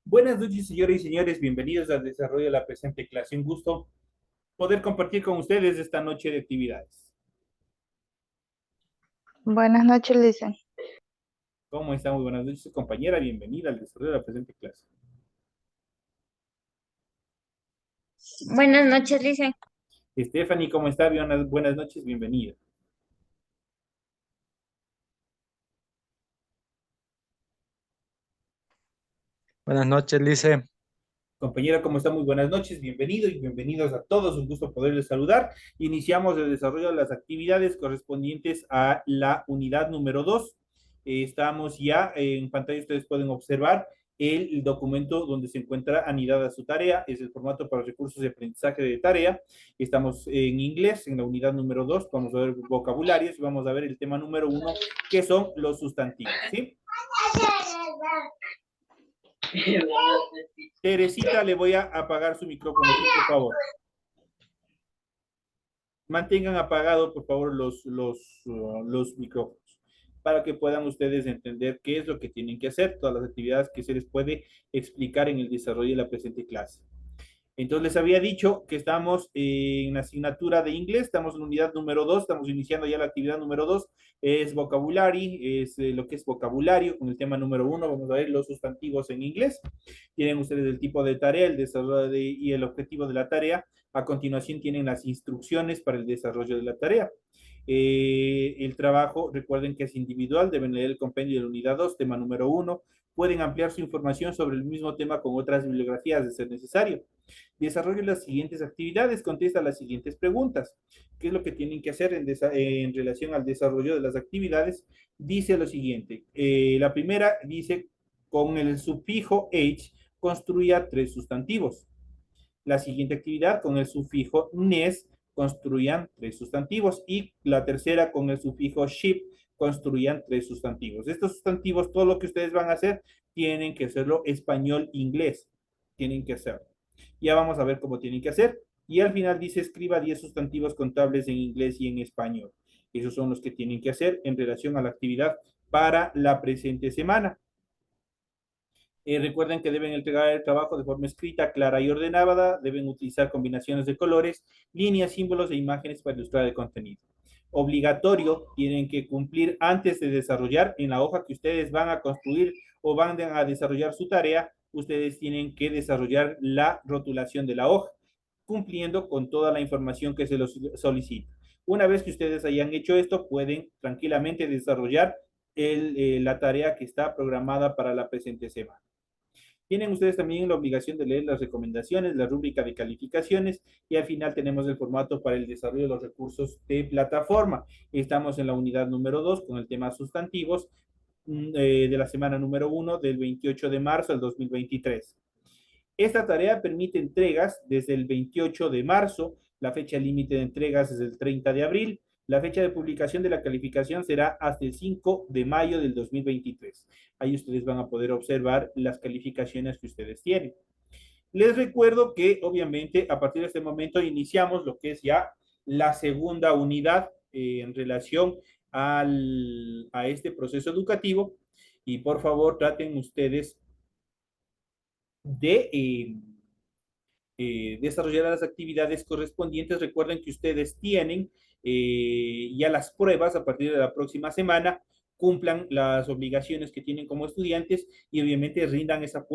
Buenas noches, señoras y señores. Bienvenidos al desarrollo de la presente clase. Un gusto poder compartir con ustedes esta noche de actividades. Buenas noches, Lisa. ¿Cómo está? Muy buenas noches, compañera. Bienvenida al desarrollo de la presente clase. Buenas noches, Lice. Stephanie, ¿cómo está? Buenas noches, bienvenida. Buenas noches, Lice. Compañera, ¿cómo está? Muy buenas noches, bienvenido y bienvenidos a todos. Un gusto poderles saludar. Iniciamos el desarrollo de las actividades correspondientes a la unidad número 2. Estamos ya en pantalla, ustedes pueden observar el documento donde se encuentra anidada su tarea. Es el formato para recursos de aprendizaje de tarea. Estamos en inglés, en la unidad número 2. Vamos a ver vocabularios y vamos a ver el tema número 1, que son los sustantivos, ¿sí? Teresita, le voy a apagar su micrófono, ¿sí? Por favor. Mantengan apagados, por favor, los micrófonos para que puedan ustedes entender qué es lo que tienen que hacer, todas las actividades que se les puede explicar en el desarrollo de la presente clase. Entonces les había dicho que estamos en la asignatura de inglés, estamos en la unidad número 2, estamos iniciando ya la actividad número 2, es vocabulary, es lo que es vocabulario, con el tema número 1, vamos a ver los sustantivos en inglés. Tienen ustedes el tipo de tarea, el desarrollo y el objetivo de la tarea. A continuación tienen las instrucciones para el desarrollo de la tarea. El trabajo, recuerden que es individual, deben leer el compendio de la unidad 2, tema número 1. Pueden ampliar su información sobre el mismo tema con otras bibliografías de ser necesario. Desarrolle las siguientes actividades, contesta las siguientes preguntas. ¿Qué es lo que tienen que hacer en relación al desarrollo de las actividades? Dice lo siguiente. La primera dice, con el sufijo H, construya 3 sustantivos. La siguiente actividad, con el sufijo NES, construyan 3 sustantivos. Y la tercera, con el sufijo SHIP, construyan 3 sustantivos. Estos sustantivos, todo lo que ustedes van a hacer, tienen que hacerlo español-inglés. Tienen que hacerlo. Ya vamos a ver cómo tienen que hacer. Y al final dice, escriba 10 sustantivos contables en inglés y en español. Esos son los que tienen que hacer en relación a la actividad para la presente semana. Recuerden que deben entregar el trabajo de forma escrita, clara y ordenada. Deben utilizar combinaciones de colores, líneas, símbolos e imágenes para ilustrar el contenido. Obligatorio, tienen que cumplir antes de desarrollar en la hoja que ustedes van a construir o van a desarrollar su tarea. Ustedes tienen que desarrollar la rotulación de la hoja, cumpliendo con toda la información que se los solicita. Una vez que ustedes hayan hecho esto, pueden tranquilamente desarrollar la tarea que está programada para la presente semana. Tienen ustedes también la obligación de leer las recomendaciones, la rúbrica de calificaciones y al final tenemos el formato para el desarrollo de los recursos de plataforma. Estamos en la unidad número 2 con el tema sustantivos de la semana número 1 del 28 de marzo del 2023. Esta tarea permite entregas desde el 28 de marzo, la fecha límite de entregas es el 30 de abril, la fecha de publicación de la calificación será hasta el 5 de mayo del 2023. Ahí ustedes van a poder observar las calificaciones que ustedes tienen. Les recuerdo que obviamente a partir de este momento iniciamos lo que es ya la segunda unidad en relación a este proceso educativo y por favor traten ustedes de desarrollar las actividades correspondientes. Recuerden que ustedes tienen ya las pruebas a partir de la próxima semana, cumplan las obligaciones que tienen como estudiantes y obviamente rindan esa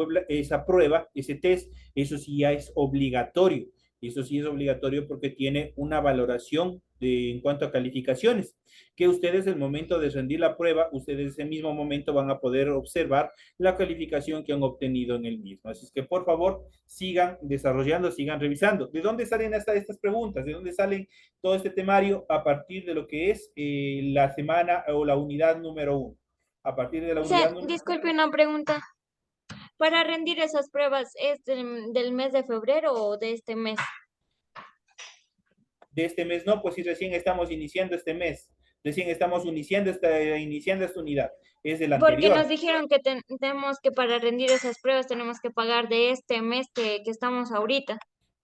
prueba, ese test, eso sí ya es obligatorio. Eso sí es obligatorio porque tiene una valoración en cuanto a calificaciones, que ustedes en el momento de rendir la prueba, ustedes en ese mismo momento van a poder observar la calificación que han obtenido en el mismo. Así es que por favor sigan desarrollando, sigan revisando. ¿De dónde salen hasta estas preguntas? ¿De dónde salen todo este temario? A partir de lo que es la semana o la unidad número 1. A partir de la unidad número... Disculpe una pregunta. ¿Para rendir esas pruebas es del mes de febrero o de este mes? De este mes no, pues si recién estamos iniciando este mes, recién estamos iniciando esta unidad, es del Porque anterior. nos dijeron que tenemos que para rendir esas pruebas tenemos que pagar de este mes que estamos ahorita.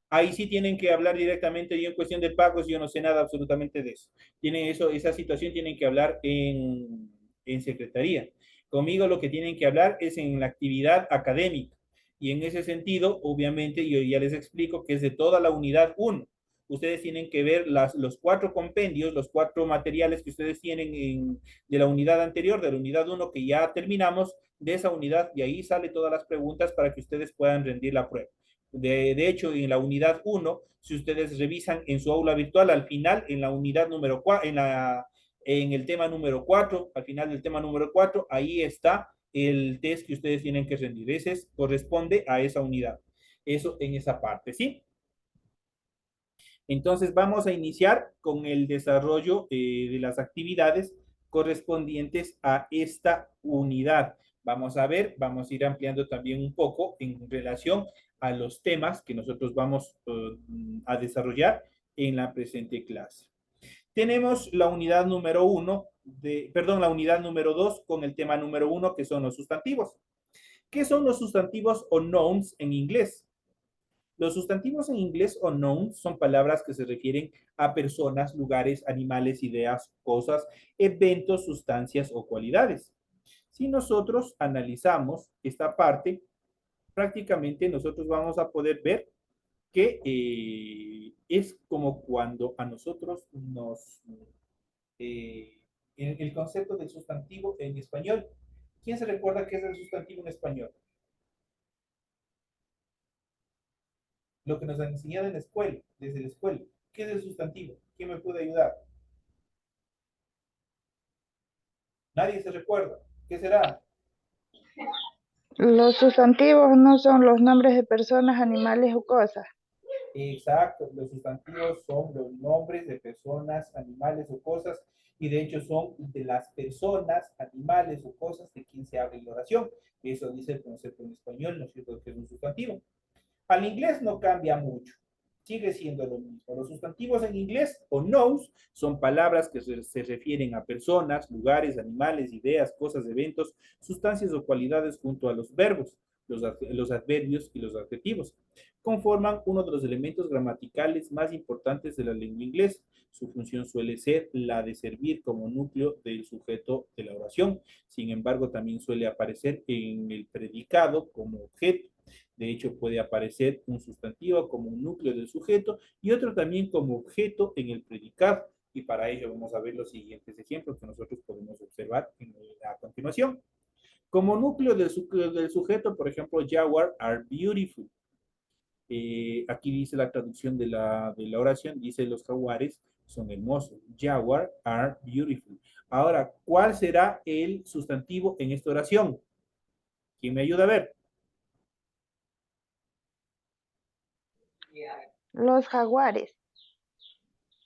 Ahí sí tienen que hablar directamente. Yo en cuestión de pagos, yo no sé nada absolutamente de eso. Tienen eso, esa situación tienen que hablar en secretaría. Conmigo lo que tienen que hablar es en la actividad académica. Y en ese sentido, obviamente, yo ya les explico que es de toda la unidad uno. Ustedes tienen que ver los cuatro compendios, los cuatro materiales que ustedes tienen de la unidad anterior, de la unidad uno que ya terminamos, de esa unidad, y ahí sale todas las preguntas para que ustedes puedan rendir la prueba. De hecho, en la unidad uno, si ustedes revisan en su aula virtual, al final, en la unidad número 4, en el tema número 4, al final del tema número 4, ahí está el test que ustedes tienen que rendir. Ese corresponde a esa unidad. Eso en esa parte, ¿sí? Entonces vamos a iniciar con el desarrollo de las actividades correspondientes a esta unidad. Vamos a ver, vamos a ir ampliando también un poco en relación a los temas que nosotros vamos a desarrollar en la presente clase. Tenemos la unidad número 1, perdón, la unidad número 2 con el tema número 1 que son los sustantivos. ¿Qué son los sustantivos o nouns en inglés? Los sustantivos en inglés o nouns son palabras que se refieren a personas, lugares, animales, ideas, cosas, eventos, sustancias o cualidades. Si nosotros analizamos esta parte, prácticamente nosotros vamos a poder ver que es como cuando a nosotros el concepto del sustantivo en español. ¿Quién se recuerda qué es el sustantivo en español? Lo que nos han enseñado en la escuela, desde la escuela. ¿Qué es el sustantivo? ¿Quién me puede ayudar? Nadie se recuerda. ¿Qué será? Los sustantivos no son los nombres de personas, animales o cosas. Exacto, los sustantivos son los nombres de personas, animales o cosas, y de hecho son de las personas, animales o cosas de quien se habla en la oración. Eso dice el concepto en español, ¿no es cierto? Que es un sustantivo. Al inglés no cambia mucho, sigue siendo lo mismo. Los sustantivos en inglés o nouns son palabras que se refieren a personas, lugares, animales, ideas, cosas, eventos, sustancias o cualidades junto a los verbos, los adverbios y los adjetivos. Conforman uno de los elementos gramaticales más importantes de la lengua inglesa. Su función suele ser la de servir como núcleo del sujeto de la oración. Sin embargo, también suele aparecer en el predicado como objeto. De hecho, puede aparecer un sustantivo como un núcleo del sujeto y otro también como objeto en el predicado. Y para ello vamos a ver los siguientes ejemplos que nosotros podemos observar a continuación. Como núcleo del sujeto, por ejemplo, Jaguar are beautiful. Aquí dice la traducción de la oración, dice los jaguares son hermosos. Jaguar are beautiful. Ahora, ¿cuál será el sustantivo en esta oración? ¿Quién me ayuda a ver? Los jaguares.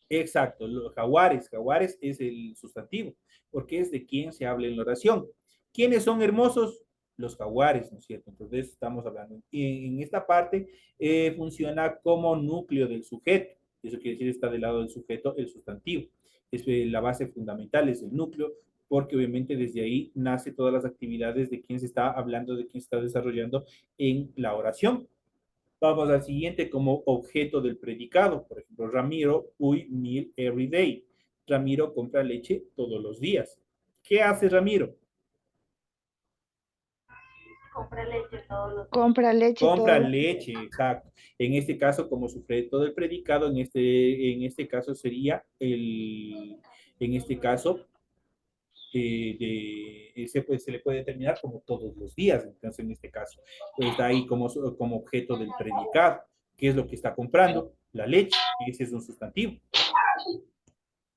Exacto, los jaguares. Jaguares es el sustantivo, porque es de quien se habla en la oración. ¿Quiénes son hermosos? Los jaguares, ¿no es cierto? Entonces estamos hablando. En esta parte funciona como núcleo del sujeto. Eso quiere decir está del lado del sujeto el sustantivo. Es la base fundamental, es el núcleo, porque obviamente desde ahí nace todas las actividades de quien se está hablando, de quien se está desarrollando en la oración. Vamos al siguiente como objeto del predicado. Por ejemplo, Ramiro buy milk every day. Ramiro compra leche todos los días. ¿Qué hace Ramiro? Compra leche Compra todos los leche, exacto. En este caso, como sujeto del predicado, en este caso sería en este caso, se le puede determinar como todos los días. Entonces, en este caso, está ahí como objeto del predicado. ¿Qué es lo que está comprando? La leche. Ese es un sustantivo.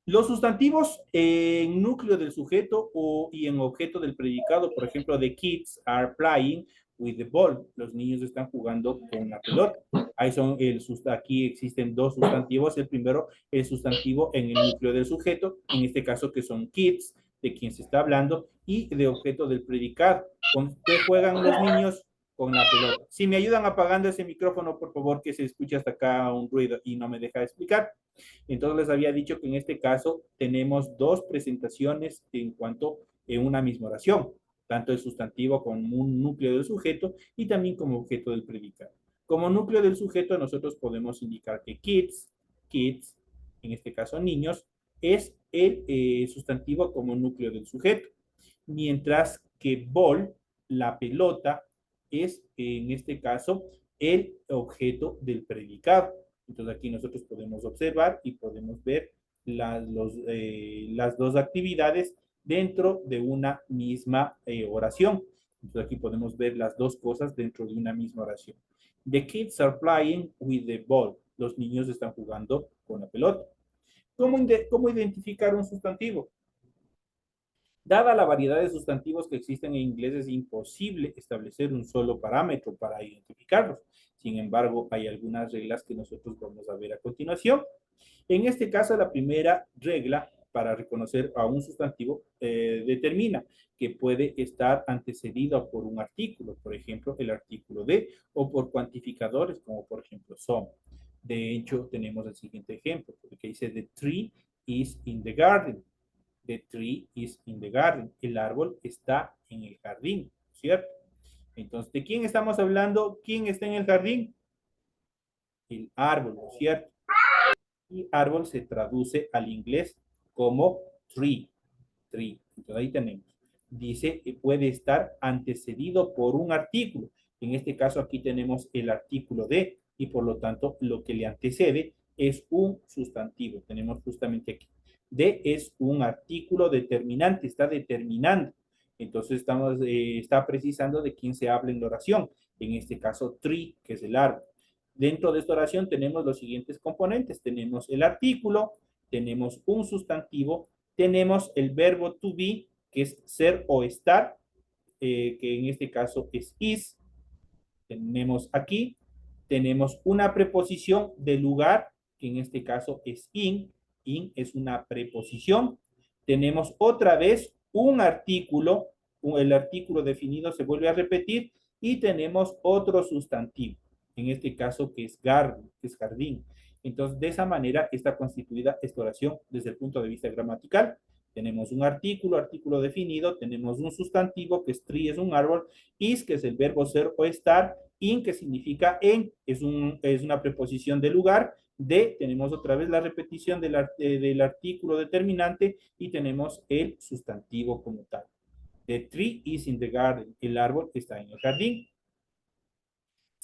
Los sustantivos en núcleo del sujeto y en objeto del predicado, por ejemplo, the kids are playing with the ball. Los niños están jugando con la pelota. Aquí existen dos sustantivos. El primero, el sustantivo en el núcleo del sujeto, en este caso que son kids, de quien se está hablando, y de objeto del predicado. ¿Con qué juegan los niños? Con la pelota. Si me ayudan apagando ese micrófono, por favor, que se escuche hasta acá un ruido y no me deja explicar. Entonces les había dicho que en este caso tenemos dos presentaciones en una misma oración, tanto el sustantivo como un núcleo del sujeto y también como objeto del predicado. Como núcleo del sujeto, nosotros podemos indicar que kids, en este caso niños, es el sustantivo como núcleo del sujeto, mientras que ball, la pelota, es en este caso el objeto del predicado. Entonces aquí nosotros podemos observar y podemos ver las dos actividades dentro de una misma oración. Entonces aquí podemos ver las dos cosas dentro de una misma oración. The kids are playing with the ball. Los niños están jugando con la pelota. ¿Cómo identificar un sustantivo? Dada la variedad de sustantivos que existen en inglés, es imposible establecer un solo parámetro para identificarlos. Sin embargo, hay algunas reglas que nosotros vamos a ver a continuación. En este caso, la primera regla para reconocer a un sustantivo determina que puede estar antecedido por un artículo, por ejemplo, el artículo de, o por cuantificadores, como por ejemplo some. De hecho, tenemos el siguiente ejemplo, que dice, the tree is in the garden. The tree is in the garden. El árbol está en el jardín, ¿cierto? Entonces, ¿de quién estamos hablando? ¿Quién está en el jardín? El árbol, ¿cierto? Y árbol se traduce al inglés como tree. Tree. Entonces ahí tenemos. Dice que puede estar antecedido por un artículo. En este caso aquí tenemos el artículo de y por lo tanto lo que le antecede es un sustantivo. Tenemos justamente aquí. De es un artículo determinante, está determinando. Entonces está precisando de quién se habla en la oración. En este caso, tree, que es el árbol. Dentro de esta oración tenemos los siguientes componentes. Tenemos el artículo, tenemos un sustantivo, tenemos el verbo to be, que es ser o estar, que en este caso es is. Tenemos aquí, tenemos una preposición de lugar, que en este caso es in. In es una preposición. Tenemos otra vez un artículo, el artículo definido se vuelve a repetir y tenemos otro sustantivo, en este caso que es garden, que es jardín. Entonces, de esa manera está constituida esta oración desde el punto de vista gramatical. Tenemos un artículo, artículo definido, tenemos un sustantivo que es tree, es un árbol, is, que es el verbo ser o estar, in, que significa en, es una preposición de lugar, de, tenemos otra vez la repetición del artículo determinante y tenemos el sustantivo como tal. The tree is in the garden. El árbol está en el jardín.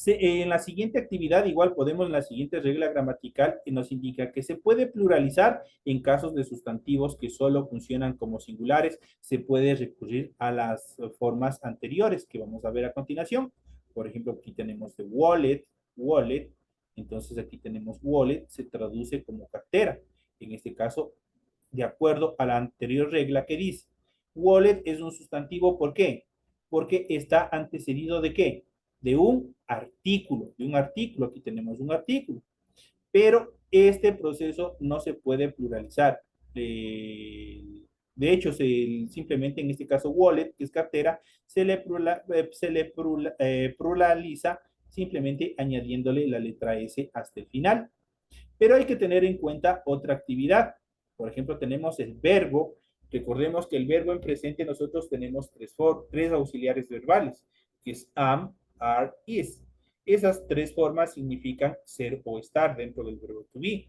En la siguiente actividad, igual podemos, en la siguiente regla gramatical, que nos indica que se puede pluralizar en casos de sustantivos que solo funcionan como singulares. Se puede recurrir a las formas anteriores que vamos a ver a continuación. Por ejemplo, aquí tenemos the wallet, wallet. Entonces aquí tenemos wallet, se traduce como cartera. En este caso, de acuerdo a la anterior regla que dice, wallet es un sustantivo, ¿por qué? Porque está antecedido de ¿qué? De un artículo, aquí tenemos un artículo, pero este proceso no se puede pluralizar. De hecho, simplemente en este caso wallet, que es cartera, se le pluraliza simplemente añadiéndole la letra S hasta el final. Pero hay que tener en cuenta otra actividad. Por ejemplo, tenemos el verbo. Recordemos que el verbo en presente nosotros tenemos tres auxiliares verbales, que es am, are, is. Esas tres formas significan ser o estar dentro del verbo to be.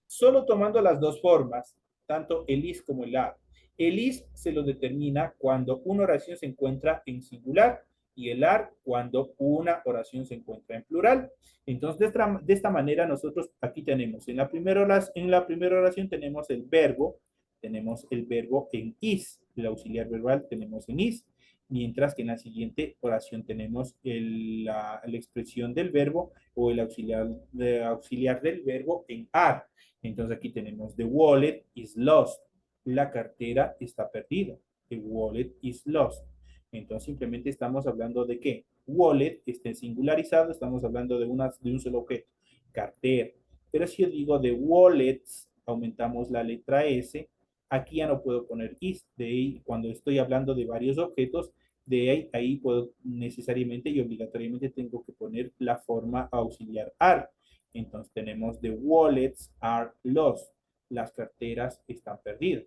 Solo tomando las dos formas, tanto el is como el are. El is se lo determina cuando una oración se encuentra en singular y el are cuando una oración se encuentra en plural. Entonces, de esta manera nosotros aquí tenemos, en la primera oración tenemos el verbo en is, el auxiliar verbal tenemos en is, mientras que en la siguiente oración tenemos la expresión del verbo o el auxiliar del verbo en are. Entonces aquí tenemos the wallet is lost. La cartera está perdida. The wallet is lost. Entonces simplemente estamos hablando de qué. Wallet está singularizado, estamos hablando de un solo objeto. Cartera. Pero si yo digo de wallets, aumentamos la letra S. Aquí ya no puedo poner is. De ahí, cuando estoy hablando de varios objetos, de ahí puedo necesariamente y obligatoriamente tengo que poner la forma auxiliar are. Entonces tenemos the wallets are lost. Las carteras están perdidas.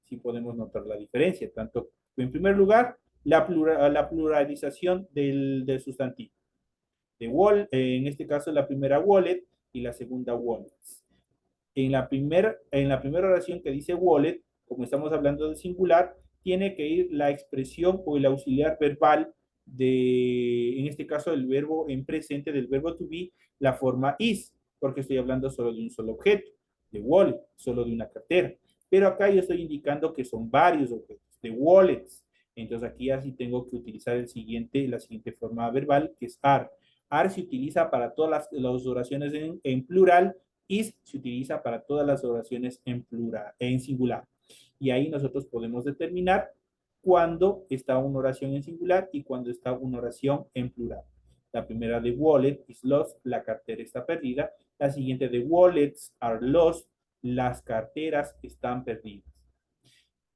Sí podemos notar la diferencia. Tanto, en primer lugar, la pluralización del sustantivo. En este caso, la primera wallet y la segunda wallets. En la primera oración que dice wallet, como estamos hablando de singular, tiene que ir la expresión o el auxiliar verbal en este caso, el verbo en presente del verbo to be, la forma is, porque estoy hablando solo de un solo objeto, de wallet, solo de una cartera. Pero acá yo estoy indicando que son varios objetos, de wallets. Entonces aquí así tengo que utilizar la siguiente forma verbal, que es are. Are se utiliza para todas las oraciones en plural, is se utiliza para todas las oraciones en plural, en singular. Y ahí nosotros podemos determinar cuándo está una oración en singular y cuándo está una oración en plural. La primera de wallet is lost, la cartera está perdida. La siguiente de wallets are lost, las carteras están perdidas.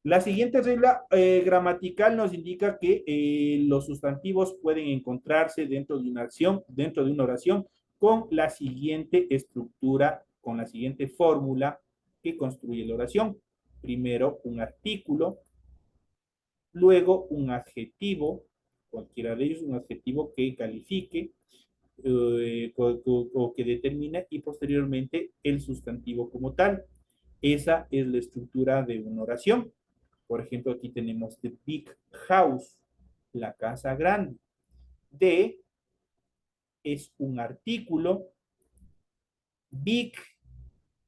La siguiente regla gramatical nos indica que los sustantivos pueden encontrarse dentro de una acción, dentro de una oración, con la siguiente estructura, con la siguiente fórmula que construye la oración. Primero un artículo, luego un adjetivo, cualquiera de ellos, un adjetivo que califique o que determine, y posteriormente el sustantivo como tal. Esa es la estructura de una oración. Por ejemplo, aquí tenemos the big house, la casa grande. The es un artículo. Big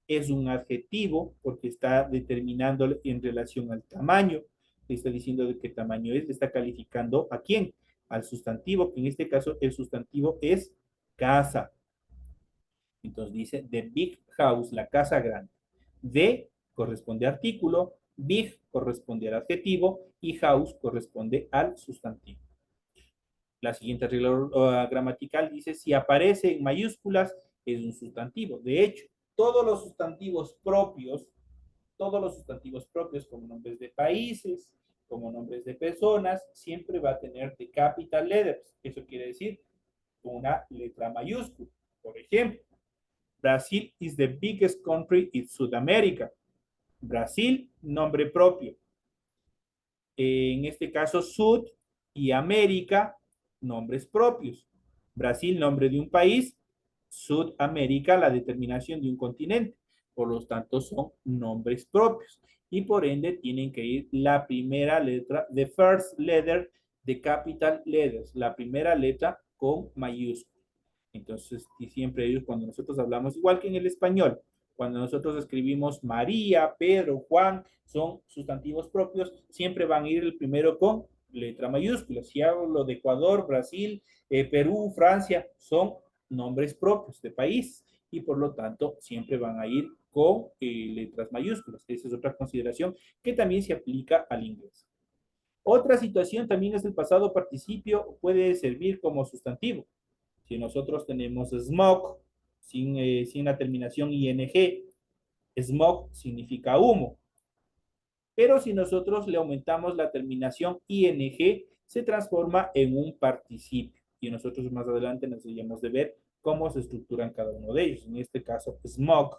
es un adjetivo porque está determinando en relación al tamaño. Le está diciendo de qué tamaño es, le está calificando a quién, al sustantivo, que en este caso el sustantivo es casa. Entonces dice the big house, la casa grande. The corresponde a artículo, big corresponde al adjetivo y house corresponde al sustantivo. La siguiente regla gramatical dice si aparece en mayúsculas es un sustantivo. De hecho, todos los sustantivos propios como nombres de países, como nombres de personas, siempre va a tener the capital letters. Eso quiere decir una letra mayúscula. Por ejemplo, Brasil is the biggest country in South America. Brasil, nombre propio. En este caso, Sud y América, nombres propios. Brasil, nombre de un país. Sudamérica, la determinación de un continente. Por lo tanto, son nombres propios. Y por ende, tienen que ir la primera letra, the first letter, the capital letters, la primera letra con mayúscula. Entonces, y siempre ellos, cuando nosotros hablamos, igual que en el español, cuando nosotros escribimos María, Pedro, Juan, son sustantivos propios, siempre van a ir el primero con letra mayúscula. Si hablo de Ecuador, Brasil, Perú, Francia, son nombres propios de país y por lo tanto siempre van a ir con letras mayúsculas. Esa es otra consideración que también se aplica al inglés. Otra situación también es el pasado participio, puede servir como sustantivo. Si nosotros tenemos smoke sin la terminación ing, smoke significa humo. Pero si nosotros le aumentamos la terminación ing, se transforma en un participio. Y nosotros más adelante nos de ver cómo se estructuran cada uno de ellos. En este caso, smoke.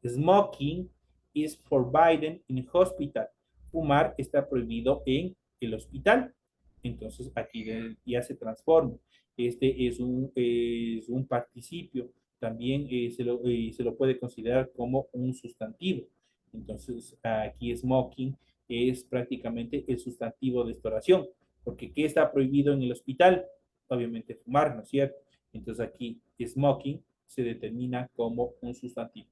Smoking is forbidden in hospital. Fumar está prohibido en el hospital. Entonces aquí ya se transforma. Este es un participio. También se lo puede considerar como un sustantivo. Entonces aquí smoking es prácticamente el sustantivo de esta oración. Porque ¿qué está prohibido en el hospital? Obviamente fumar, ¿no es cierto? Entonces aquí smoking se determina como un sustantivo.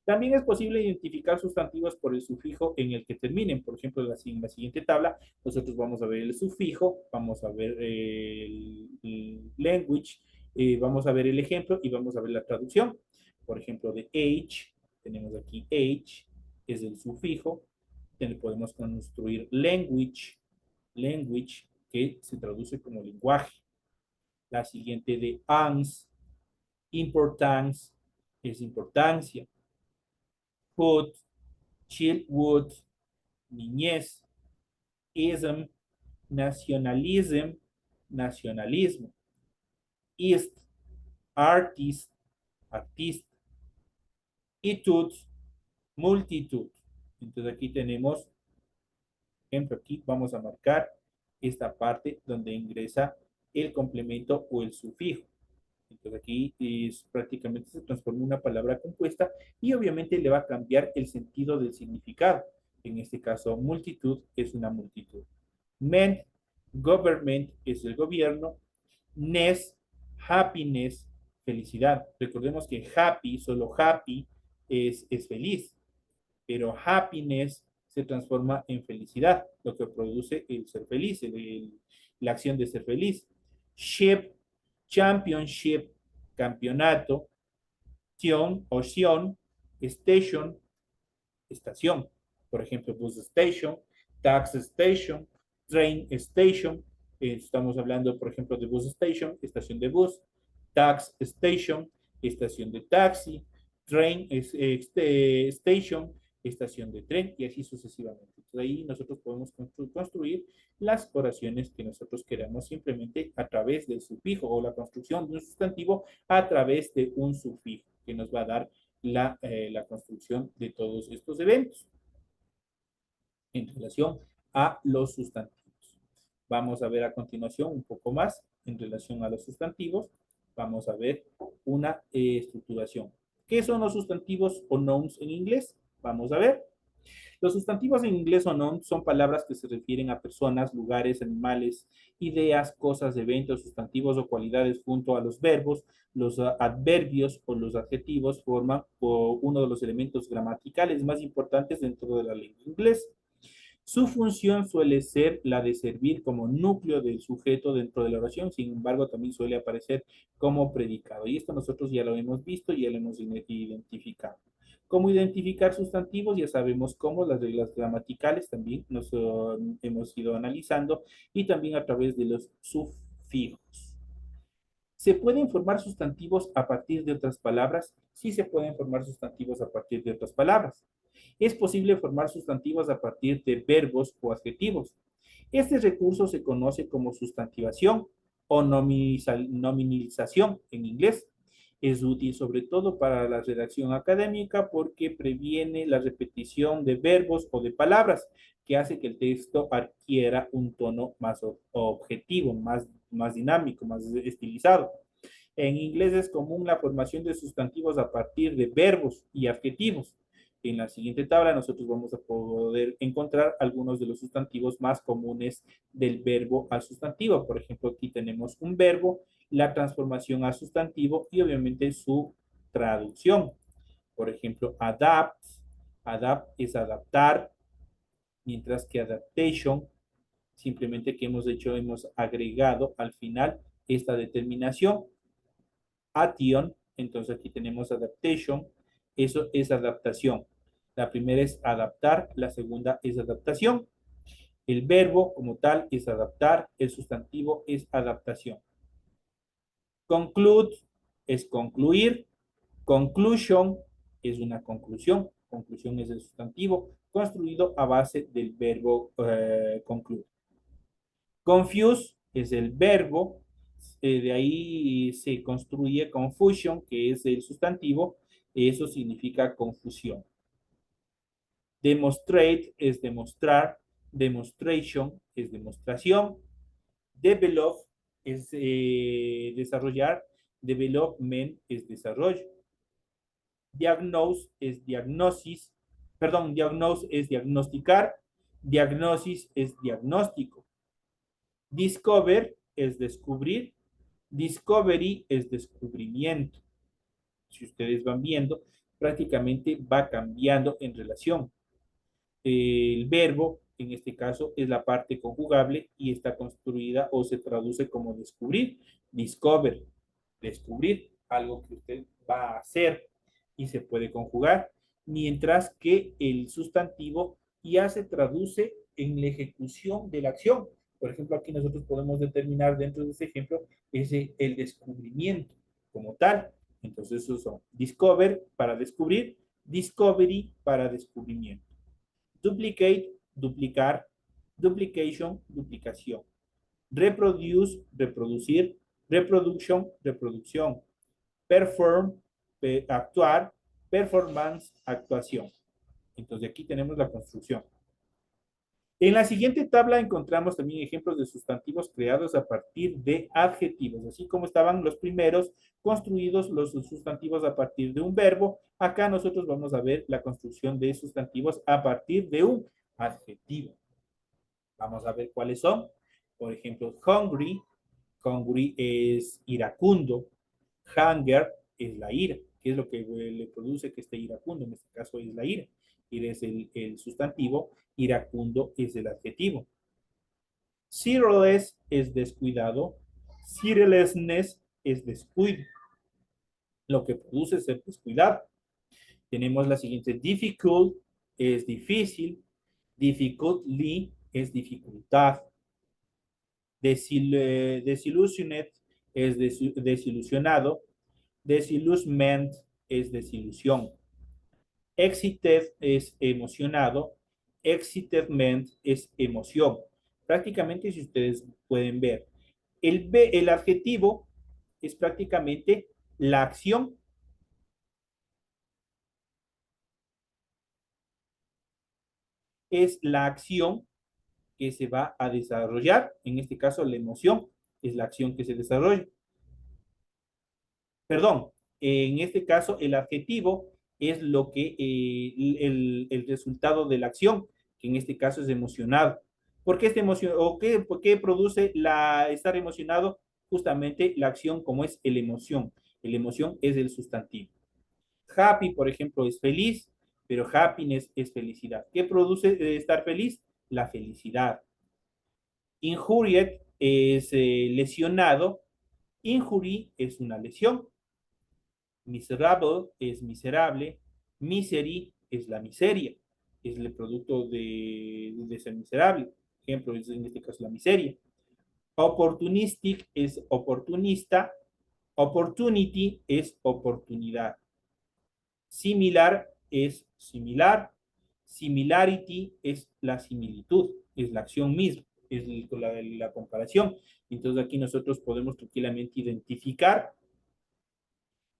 También es posible identificar sustantivos por el sufijo en el que terminen. Por ejemplo, en la siguiente tabla, nosotros vamos a ver el sufijo, vamos a ver el language, vamos a ver el ejemplo y vamos a ver la traducción. Por ejemplo, de age, tenemos aquí age, es el sufijo. Podemos construir language, que se traduce como lenguaje. La siguiente de ans, importance, es importancia. Hood, childhood, niñez. Ism, nacionalism, nacionalismo. East, artist, artista. Etude, multitud. Entonces aquí tenemos, ejemplo, aquí vamos a marcar esta parte donde ingresa el complemento o el sufijo. Entonces aquí prácticamente se transforma en una palabra compuesta y obviamente le va a cambiar el sentido del significado. En este caso, multitud es una multitud. Men, government es el gobierno. Ness, happiness, felicidad. Recordemos que happy, solo happy, es feliz, pero happiness se transforma en felicidad, lo que produce el ser feliz, la acción de ser feliz. Ship, championship, campeonato. Tion o Sion, station, estación. Por ejemplo, bus station, tax station, train station. Estamos hablando, por ejemplo, de bus station, estación de bus, tax station, estación de taxi, train station, estación de tren y así sucesivamente. Entonces, ahí nosotros podemos construir las oraciones que nosotros queramos simplemente a través del sufijo o la construcción de un sustantivo a través de un sufijo que nos va a dar la construcción de todos estos eventos en relación a los sustantivos. Vamos a ver a continuación un poco más en relación a los sustantivos. Vamos a ver una estructuración. ¿Qué son los sustantivos o nouns en inglés? Vamos a ver. Los sustantivos en inglés o nouns son palabras que se refieren a personas, lugares, animales, ideas, cosas, eventos, sustantivos o cualidades junto a los verbos. Los adverbios o los adjetivos forman uno de los elementos gramaticales más importantes dentro de la lengua inglesa. Su función suele ser la de servir como núcleo del sujeto dentro de la oración, sin embargo, también suele aparecer como predicado. Y esto nosotros ya lo hemos visto y ya lo hemos identificado. ¿Cómo identificar sustantivos? Ya sabemos cómo, las reglas gramaticales también nos hemos ido analizando y también a través de los sufijos. ¿Se pueden formar sustantivos a partir de otras palabras? Sí se pueden formar sustantivos a partir de otras palabras. Es posible formar sustantivos a partir de verbos o adjetivos. Este recurso se conoce como sustantivación o nominalización en inglés. Es útil sobre todo para la redacción académica porque previene la repetición de verbos o de palabras, que hace que el texto adquiera un tono más objetivo, más dinámico, más estilizado. En inglés es común la formación de sustantivos a partir de verbos y adjetivos. En la siguiente tabla nosotros vamos a poder encontrar algunos de los sustantivos más comunes del verbo al sustantivo. Por ejemplo, aquí tenemos un verbo, la transformación a sustantivo y obviamente su traducción. Por ejemplo, adapt. Adapt es adaptar, mientras que adaptation, simplemente que hemos hecho, hemos agregado al final esta determinación. Ation, entonces aquí tenemos adaptation, eso es adaptación. La primera es adaptar, la segunda es adaptación. El verbo como tal es adaptar, el sustantivo es adaptación. Conclude es concluir, conclusion es una conclusión, conclusión es el sustantivo construido a base del verbo conclude. Confuse es el verbo, de ahí se construye confusion, que es el sustantivo, eso significa confusión. Demonstrate es demostrar, demonstration es demostración, develop es desarrollar, development es desarrollo. Diagnose es diagnosis, perdón, diagnose es diagnosticar, diagnosis es diagnóstico. Discover es descubrir, discovery es descubrimiento. Si ustedes van viendo, prácticamente va cambiando en relación. El verbo, en este caso, es la parte conjugable y está construida o se traduce como descubrir. Discover, descubrir algo que usted va a hacer y se puede conjugar, mientras que el sustantivo ya se traduce en la ejecución de la acción. Por ejemplo, aquí nosotros podemos determinar dentro de este ejemplo el descubrimiento como tal. Entonces, esos son discover para descubrir, discovery para descubrimiento. Duplicate, duplicar, duplication, duplicación. Reproduce, reproducir, reproduction, reproducción. Perform, actuar, performance, actuación. Entonces aquí tenemos la construcción. En la siguiente tabla encontramos también ejemplos de sustantivos creados a partir de adjetivos, así como estaban los primeros construidos los sustantivos a partir de un verbo. Acá nosotros vamos a ver la construcción de sustantivos a partir de un adjetivo. Vamos a ver cuáles son. Por ejemplo, hungry. Hungry es iracundo. Hunger es la ira. ¿Qué es lo que le produce que esté iracundo? En este caso es la ira. Ira es el sustantivo, iracundo es el adjetivo. Cerealless es descuidado. Cereallessness es descuido. Lo que produce es ser descuidado. Tenemos la siguiente. Difficult es difícil. Difficultly es dificultad. Desillusioned es desilusionado. Desillusionment es desilusión. Excited es emocionado. Excitedment es emoción. Prácticamente, si ustedes pueden ver, el adjetivo es prácticamente la acción. Es la acción que se va a desarrollar. En este caso, la emoción es la acción que se desarrolla. Perdón, en este caso, el adjetivo es lo que el resultado de la acción, que en este caso es emocionado. ¿Por qué por qué produce estar emocionado? Justamente la acción como es la emoción. La emoción es el sustantivo. Happy, por ejemplo, es feliz, pero happiness es felicidad. ¿Qué produce estar feliz? La felicidad. Injuried es lesionado. Injury es una lesión. Miserable es miserable. Misery es la miseria. Es el producto de ser miserable. Ejemplo, es en este caso la miseria. Opportunistic es oportunista. Opportunity es oportunidad. Similar es similar. Similarity es la similitud, es la acción misma, es la comparación. Entonces aquí nosotros podemos tranquilamente identificar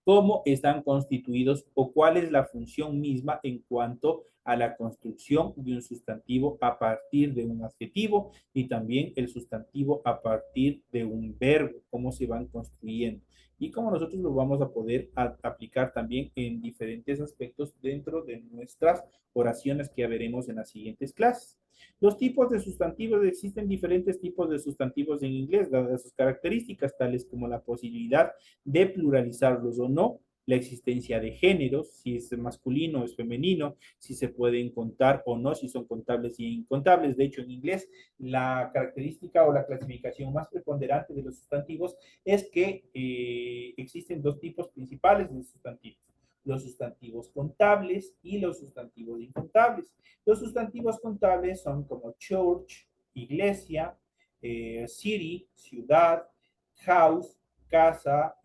cómo están constituidos o cuál es la función misma en cuanto a la construcción de un sustantivo a partir de un adjetivo y también el sustantivo a partir de un verbo, cómo se van construyendo y cómo nosotros lo vamos a poder aplicar también en diferentes aspectos dentro de nuestras oraciones que ya veremos en las siguientes clases. Los tipos de sustantivos, existen diferentes tipos de sustantivos en inglés, dadas sus características, tales como la posibilidad de pluralizarlos o no, la existencia de géneros, si es masculino o es femenino, si se pueden contar o no, si son contables y incontables. De hecho, en inglés, la característica o la clasificación más preponderante de los sustantivos es que existen dos tipos principales de sustantivos. Los sustantivos contables y los sustantivos incontables. Los sustantivos contables son como church, iglesia, city, ciudad, house, casa,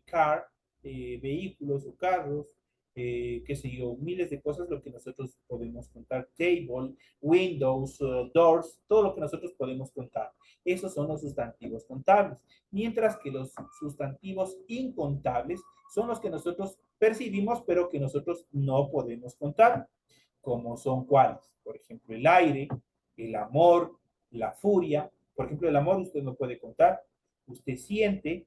car, vehículos o carros, qué sé yo, miles de cosas, lo que nosotros podemos contar, table, windows, doors, todo lo que nosotros podemos contar. Esos son los sustantivos contables. Mientras que los sustantivos incontables son los que nosotros percibimos, pero que nosotros no podemos contar. Como son cuáles, por ejemplo, el aire, el amor, la furia. Por ejemplo, el amor usted no puede contar. Usted siente,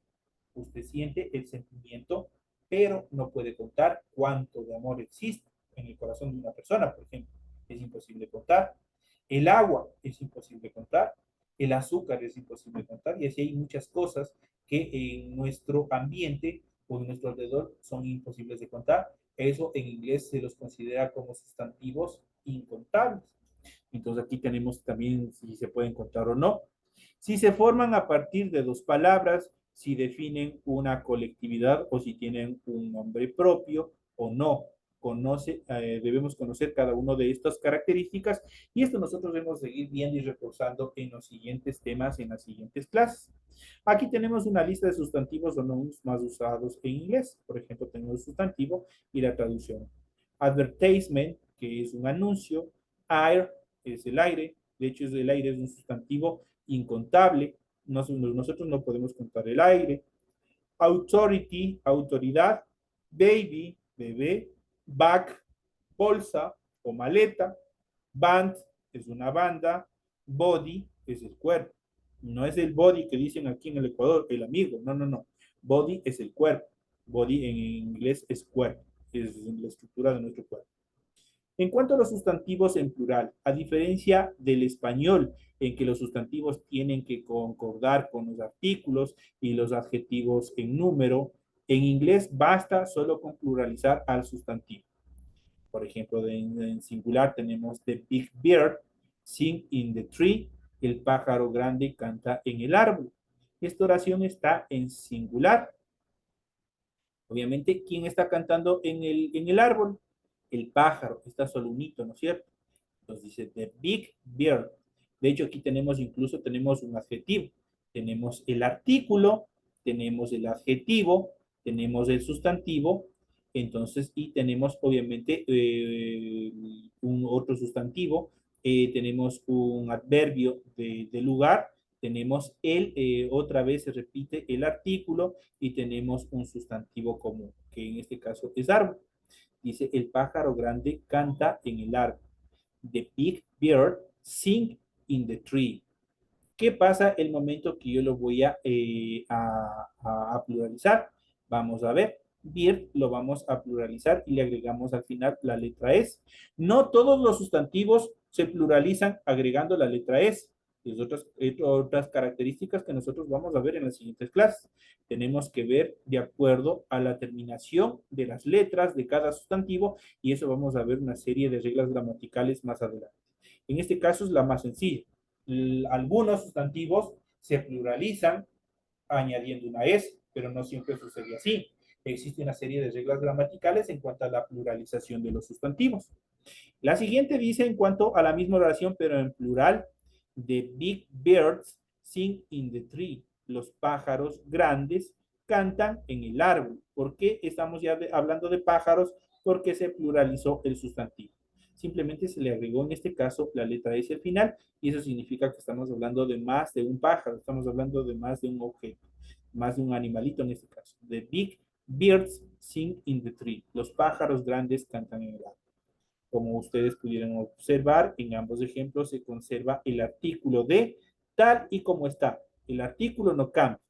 usted siente el sentimiento, pero no puede contar cuánto de amor existe en el corazón de una persona, por ejemplo. Es imposible contar. El agua es imposible contar. El azúcar es imposible contar. Y así hay muchas cosas que en nuestro ambiente o en nuestro alrededor son imposibles de contar. Eso en inglés se los considera como sustantivos incontables. Entonces aquí tenemos también si se pueden contar o no. Si se forman a partir de dos palabras, si definen una colectividad o si tienen un nombre propio o no. Debemos conocer cada una de estas características y esto nosotros debemos seguir viendo y reforzando en los siguientes temas, en las siguientes clases. Aquí tenemos una lista de sustantivos o nouns más usados en inglés. Por ejemplo, tenemos el sustantivo y la traducción. Advertisement, que es un anuncio. Air es el aire. De hecho, el aire es un sustantivo incontable. Nosotros no podemos contar el aire. Authority, autoridad. Baby, bebé. Bag, bolsa o maleta. Band, es una banda, body es el cuerpo. No es el body que dicen aquí en el Ecuador, el amigo, no, no, no. Body es el cuerpo. Body en inglés es cuerpo, es la estructura de nuestro cuerpo. En cuanto a los sustantivos en plural, a diferencia del español, en que los sustantivos tienen que concordar con los artículos y los adjetivos en número, en inglés basta solo con pluralizar al sustantivo. Por ejemplo, en singular tenemos the big bird sing in the tree, el pájaro grande canta en el árbol. Esta oración está en singular. Obviamente, ¿quién está cantando en el árbol? El pájaro, está solo unito, ¿no es cierto? Entonces dice the big bird. De hecho, aquí tenemos un adjetivo. Tenemos el artículo, tenemos el adjetivo, tenemos el sustantivo, entonces, y tenemos obviamente un otro sustantivo, tenemos un adverbio de lugar, tenemos otra vez se repite el artículo y tenemos un sustantivo común, que en este caso es árbol. Dice, el pájaro grande canta en el árbol. The big bird sing in the tree. ¿Qué pasa el momento que yo lo voy a pluralizar? Vamos a ver. Bird lo vamos a pluralizar y le agregamos al final la letra S. No todos los sustantivos se pluralizan agregando la letra S. Es otras características que nosotros vamos a ver en las siguientes clases. Tenemos que ver de acuerdo a la terminación de las letras de cada sustantivo y eso vamos a ver una serie de reglas gramaticales más adelante. En este caso es la más sencilla. Algunos sustantivos se pluralizan añadiendo una S, pero no siempre sucede así. Existe una serie de reglas gramaticales en cuanto a la pluralización de los sustantivos. La siguiente dice en cuanto a la misma oración, pero en plural, the big birds sing in the tree. Los pájaros grandes cantan en el árbol. ¿Por qué estamos ya hablando de pájaros? Porque se pluralizó el sustantivo. Simplemente se le agregó en este caso la letra S al final y eso significa que estamos hablando de más de un pájaro, estamos hablando de más de un objeto, más de un animalito en este caso. The big birds sing in the tree. Los pájaros grandes cantan en el árbol. Como ustedes pudieron observar, en ambos ejemplos se conserva el artículo de tal y como está. El artículo no cambia.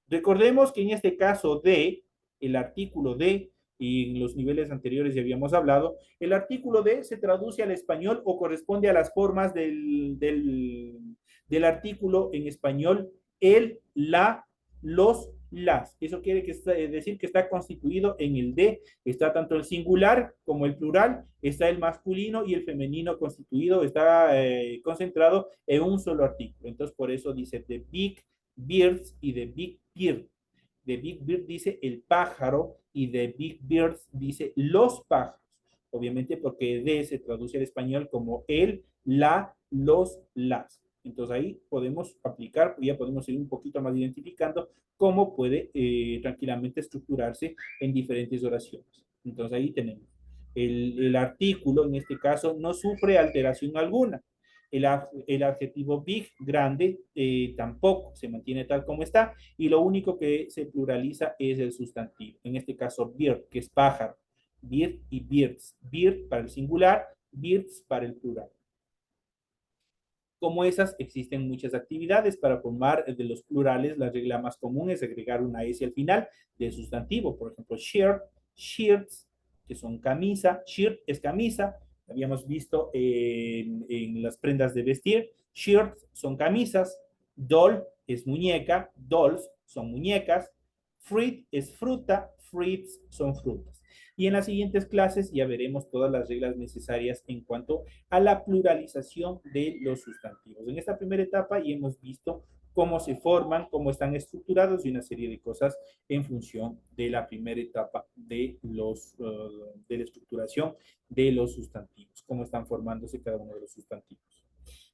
Recordemos que en este caso de, el artículo de, y en los niveles anteriores ya habíamos hablado, el artículo de se traduce al español o corresponde a las formas del artículo en español, el, la, los, las. Eso quiere decir que está constituido en el de, está tanto el singular como el plural, está el masculino y el femenino constituido, está concentrado en un solo artículo. Entonces, por eso dice the big birds y the big bird. The big bird dice el pájaro y the big birds dice los pájaros. Obviamente porque de se traduce al español como el, la, los, las. Entonces ahí podemos aplicar, ya podemos ir un poquito más identificando cómo puede tranquilamente estructurarse en diferentes oraciones. Entonces ahí tenemos. El artículo, en este caso, no sufre alteración alguna. El adjetivo big, grande, tampoco se mantiene tal como está y lo único que se pluraliza es el sustantivo. En este caso, bird, que es pájaro. Bird y birds. Bird para el singular, birds para el plural. Como esas, existen muchas actividades para formar de los plurales. La regla más común es agregar una S al final del sustantivo. Por ejemplo, shirt, shirts, que son camisa. Shirt es camisa. Habíamos visto en las prendas de vestir. Shirts son camisas. Doll es muñeca. Dolls son muñecas. Fruit es fruta. Fruits son frutas. Y en las siguientes clases ya veremos todas las reglas necesarias en cuanto a la pluralización de los sustantivos. En esta primera etapa ya hemos visto cómo se forman, cómo están estructurados y una serie de cosas en función de la primera etapa de la estructuración de los sustantivos, cómo están formándose cada uno de los sustantivos.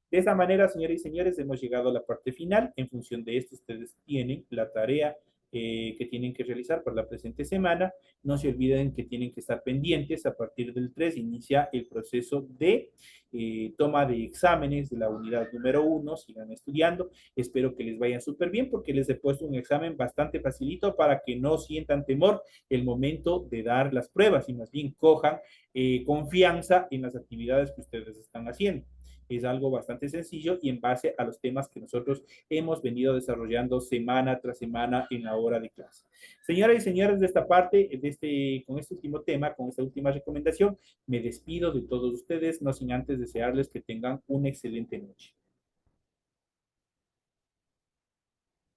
De esta manera, señoras y señores, hemos llegado a la parte final. En función de esto, ustedes tienen la tarea que tienen que realizar para la presente semana. No se olviden que tienen que estar pendientes. A partir del 3 inicia el proceso de toma de exámenes de la unidad número 1. Sigan estudiando. Espero que les vaya súper bien porque les he puesto un examen bastante facilito para que no sientan temor el momento de dar las pruebas y más bien cojan confianza en las actividades que ustedes están haciendo. Es algo bastante sencillo y en base a los temas que nosotros hemos venido desarrollando semana tras semana en la hora de clase. Señoras y señores, de esta parte, con este último tema, con esta última recomendación, me despido de todos ustedes, no sin antes desearles que tengan una excelente noche.